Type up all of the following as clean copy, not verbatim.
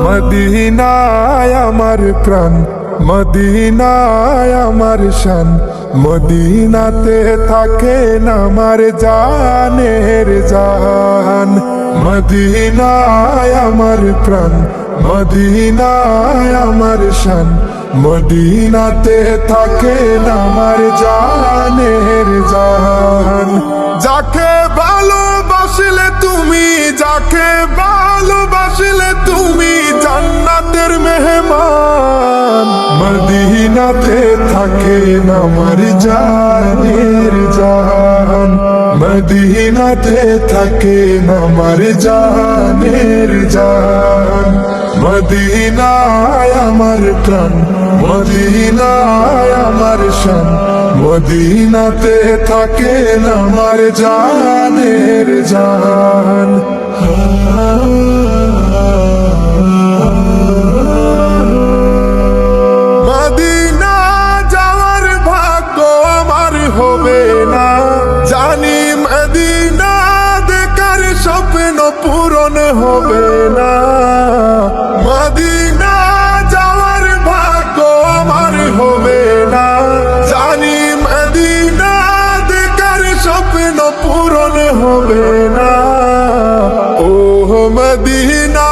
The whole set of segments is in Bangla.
মদিনায় আমার প্রাণ, মদিনায় আমার শান, মদিনাতে থাকেন আমার জানের জান। মদিনায় আমার প্রাণ, মদিনায় আমার শান, মদিনাতে থাকেন আমার জানের জান। যাকে ভালোবাসলে তুমি, যাকে ভালোবাসলে তুমি জান্নাতের মেহমান। মদিনাতে থাকেন আমার জানের জান, মদিনাতে থাকেন আমার জানের জান। মদিনায় আমার প্রাণ, মদিনায় আমার শান, মদিনাতে থাকেন আমার জানের জান। মদিনা যাওয়ার ভাগ্য আমার হবে না, জানি মদিনা দেখার স্বপ্ন পূরণ হবে না। মদিনা যাওয়ার ভাগ্য আমার হবে না, জানি মদিনা দেখার স্বপ্ন পূরণ হবে না। ও মদিনা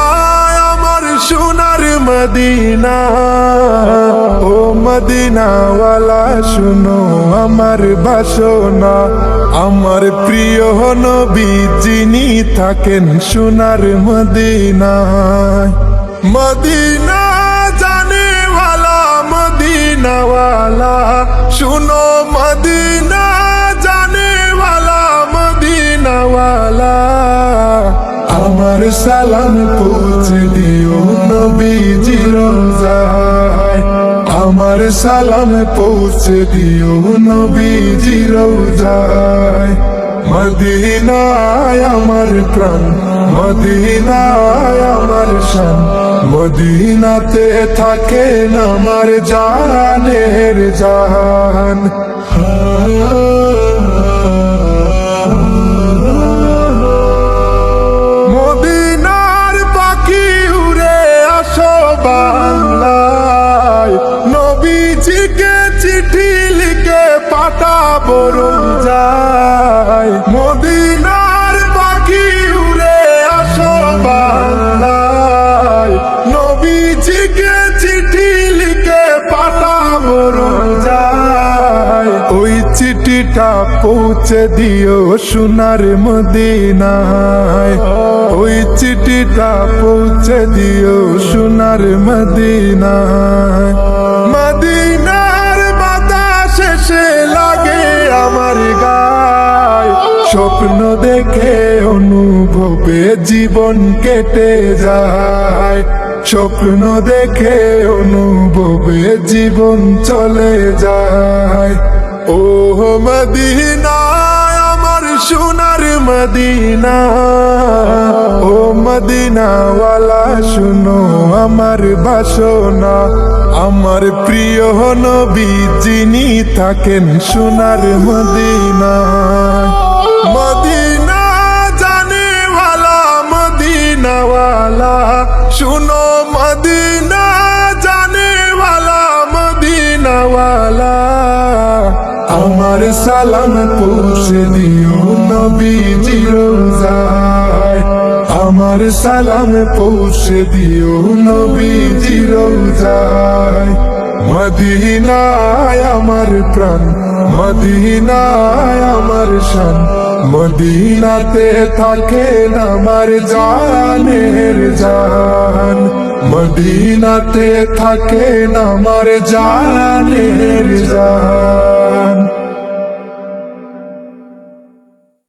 আমার সোনার মদিনা, ও মদিনাওয়ালা শুনো আমার বাসনা। আমার প্রিয় নবী যিনি থাকেন সোনার মদিনায়। মদিনা জানেওয়ালা, মদিনাওয়ালা শুনো, মদিনা জানেওয়ালা, মদিনাওয়ালা আমার সালাম পৌঁছে দিও নবীজির রওজায়। আমার সালাম পৌঁছে দিও নবীজির রওজায়। মদিনায় আমার প্রাণ, মদিনায় আমার শান, মদিনাতে থাকেন আমার জানের জান। মদিনার পাখি উড়ে আসো বাংলায়, নবীজিকে চিঠি লিখে পাঠাবো রোজায়। মদিনার পাখি উড়ে আসো বাংলায়, নবীজিকে চিঠি লিখে পাঠাবো রোজায়। ওই চিঠিটা পৌঁছে দিও সোনার মদিনায়, ওই চিঠিটা পৌঁছে দিও সোনার মদিনায়। মদিনার বাতাস এসে লাগে আমার গায়, স্বপ্ন দেখে অনুভবে জীবন কেটে যায়। স্বপ্ন দেখে অনুভবে জীবন চলে যায়। ও মদিনা আমার সোনার মদিনা, ও মদিনাওয়ালা শুনো আমার বাসনা। আমার প্রিয় নবী যিনি থাকেন সোনার মদিনায়। মদিনা জানেওয়ালা, মদিনাওয়ালা শুনো, মদিনা জানেওয়ালা, মদিনাওয়ালা আমার সালাম পৌঁছে দিও নবীজির রওজায়। আমার সালাম পৌঁছে দিও নবীজির রওজায়। মদিনায় আমার প্রাণ, মদিনায় আমার শান, মদিনাতে থাকেন আমার জানের জান। মদিনাতে থাকেন আমার জানের জান।